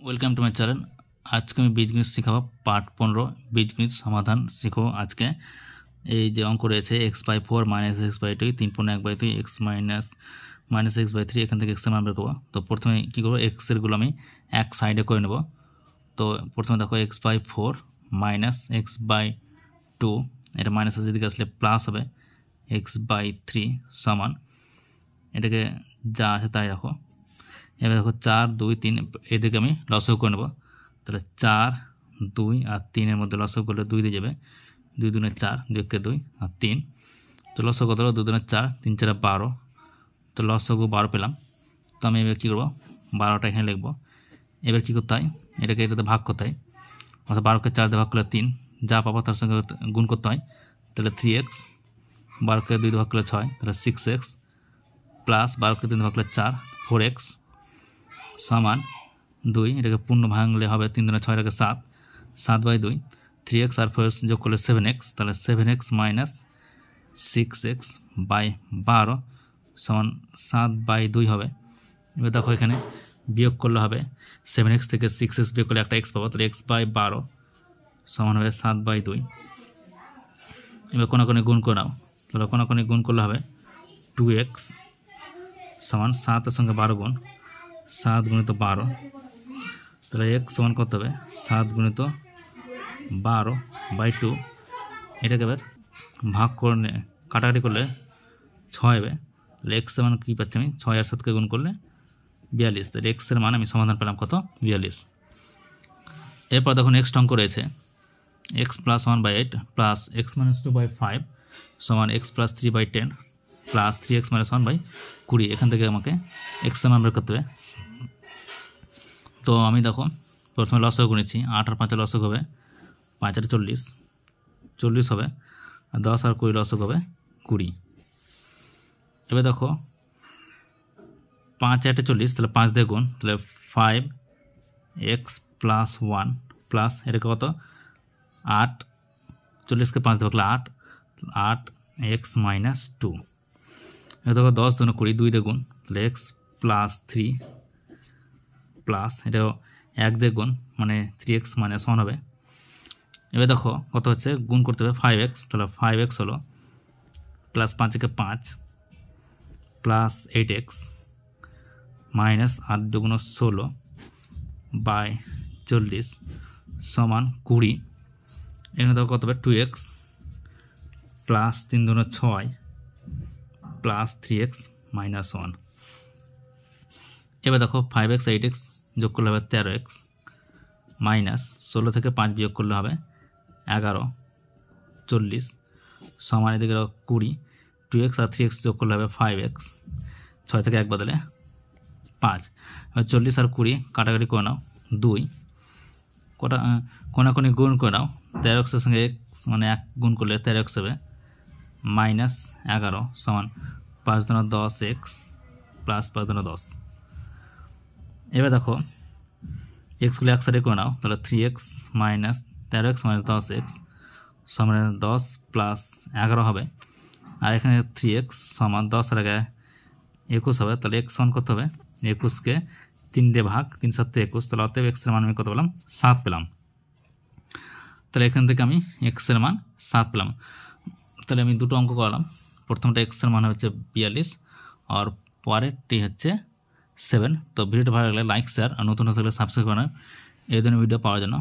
Welcome to my channel. আজকে আমি বীজগণিত শেখাবো পার্ট 15 বীজগণিত সমাধান শিখো। আজকে এই যে অঙ্ক রয়েছে x/4 - x/2 3.1/2 x - x/3 এখান থেকে x এর মান বের করবো। তো প্রথমে কী করবো, x এরগুলো আমি এক সাইডে করে নেব। তো প্রথমে দেখো x/4 - x/2 এটা মাইনাসের যেদিকে আসলে প্লাস হবে x/3 সমান এটাকে যা আছে তাই রাখো। এবার দেখো 4 2 3 এদিকে আমি লসাগু করে নেব। তাহলে 4 2 আর 3 মধ্যে লসাগু করলে 2 দিয়ে যাবে, 2 2 4 2 কে 2 আর 3। তো লসাগু কত হলো, 2 2 4 3 4 12। তো লসাগু 12 পেলাম। তো আমি এবার কী করবো, 12টা এখানে লিখবো। এবার কী করতে হয়, এটাতে ভাগ করতে হয়। অর্থাৎ 12কে 4 দিয়ে ভাগ করলে 3, যা পাবো তার সঙ্গে গুণ করতে হয়। তাহলে 3x, 12কে 2 দিয়ে ভাগ করলে 6, তাহলে 6x প্লাস 12কে 3 দিয়ে ভাগ করলে 4 4x সমান 2। এটাকে পূর্ণ ভাঙলে হবে 3 2 6 এটাকে 7 7/2 3x আর 4x যোগ করলে 7x, তাহলে 7x - 6x বাই 12 সমান 7/2 হবে। এবার দেখো এখানে বিয়োগ করলে হবে 7x থেকে 6x বিয়োগ করলে একটা x পাবো, তাহলে x/12 সমান হবে 7/2। এবার কোনাকুনি গুণ করে নাও, তাহলে কোনাকুনি গুণ করলে হবে 2x সমান 7 সঙ্গে 12 গুণ 7 × 12, তাহলে x সমান কত হবে 7 × 12/2। এটাকে এবার ভাগ করে কাটাকাটি করলে 6 হবে। তাহলে x এর মান কী পাচ্ছি আমি, 6 আর 7কে গুণ করলে 42। তাহলে x এর মান আমি সমাধান পেলাম কত, 42। এরপর দেখুন নেক্সট অঙ্ক রয়েছে x + 1/8 প্লাস x - 2/5 সমান x + 3/10 প্লাস 3x - 1/20। এখান থেকে আমাকে x এর মান বের করতে হবে। তো আমি দেখো প্রথমে লসাগু গুনেছি, 8 আর 5 লসাগু হবে 5 আর 40 40 হবে, আর 10 আর 20 লসাগু হবে 20। এবার দেখো 5 8 40, তাহলে 5 দিয়ে গুণ, তাহলে 5x + 1 প্লাস এটাকে কত 8 40কে 5 দিয়ে ভাগলে 8 8x - 2। এটা দেখো 10 2 20 2 দিয়ে গুণ, তাহলে x + 3 প্লাস এটাও 1 দিয়ে গুণ মানে 3x - 1 হবে। এবার দেখো কত হচ্ছে, গুণ করতে হবে 5x, তাহলে 5x হলো plus 5 × 5 plus 8x minus 8 2 16 by 40 সমান 20। এখানে দেখো কত হবে 2x প্লাস 3 2 6 প্লাস 3x - 1। এবার দেখো 5x 8x যোগ করলে হবে 13x মাইনাস 16 থেকে 5 বিয়োগ করলে হবে 11 40 সমান এদিকে 20। 2x আর 3x যোগ করলে হবে 5x, 6 থেকে 1 বদলে 5। 40 আর 20 কাটাকাটি করে নাও 2, কোনাকুনি গুণ করে নাও। 13x এর সঙ্গে x মানে 1 গুণ করলে 13x হবে মাইনাস 11 সমান 5 2 10x প্লাস 5 2 10। এবার দেখো এক্সগুলো এক সাইডে করে নাও, তাহলে 3x - 13x - 10x সমান 10 প্লাস 11 হবে। আর এখানে 3x সমান 10 এর আগে 21 হবে, তাহলে x সমান কত হবে, 21কে 3 দিয়ে ভাগ, 3 7 21, তাহলে অতএব x এর মান আমি কত পেলাম 7 পেলাম। তাহলে এখান থেকে আমি x এর মান 7 পেলাম। তাহলে আমি দুটো অঙ্ক করলাম, প্রথমটা x এর মান হচ্ছে 42 আর পরেরটি হচ্ছে 7। তো ভিডিওটা ভালো লাগলে লাইক শেয়ার আর নতুন হলে সাবস্ক্রাইব করেন এই ধরনের ভিডিও পাওয়ার জন্য।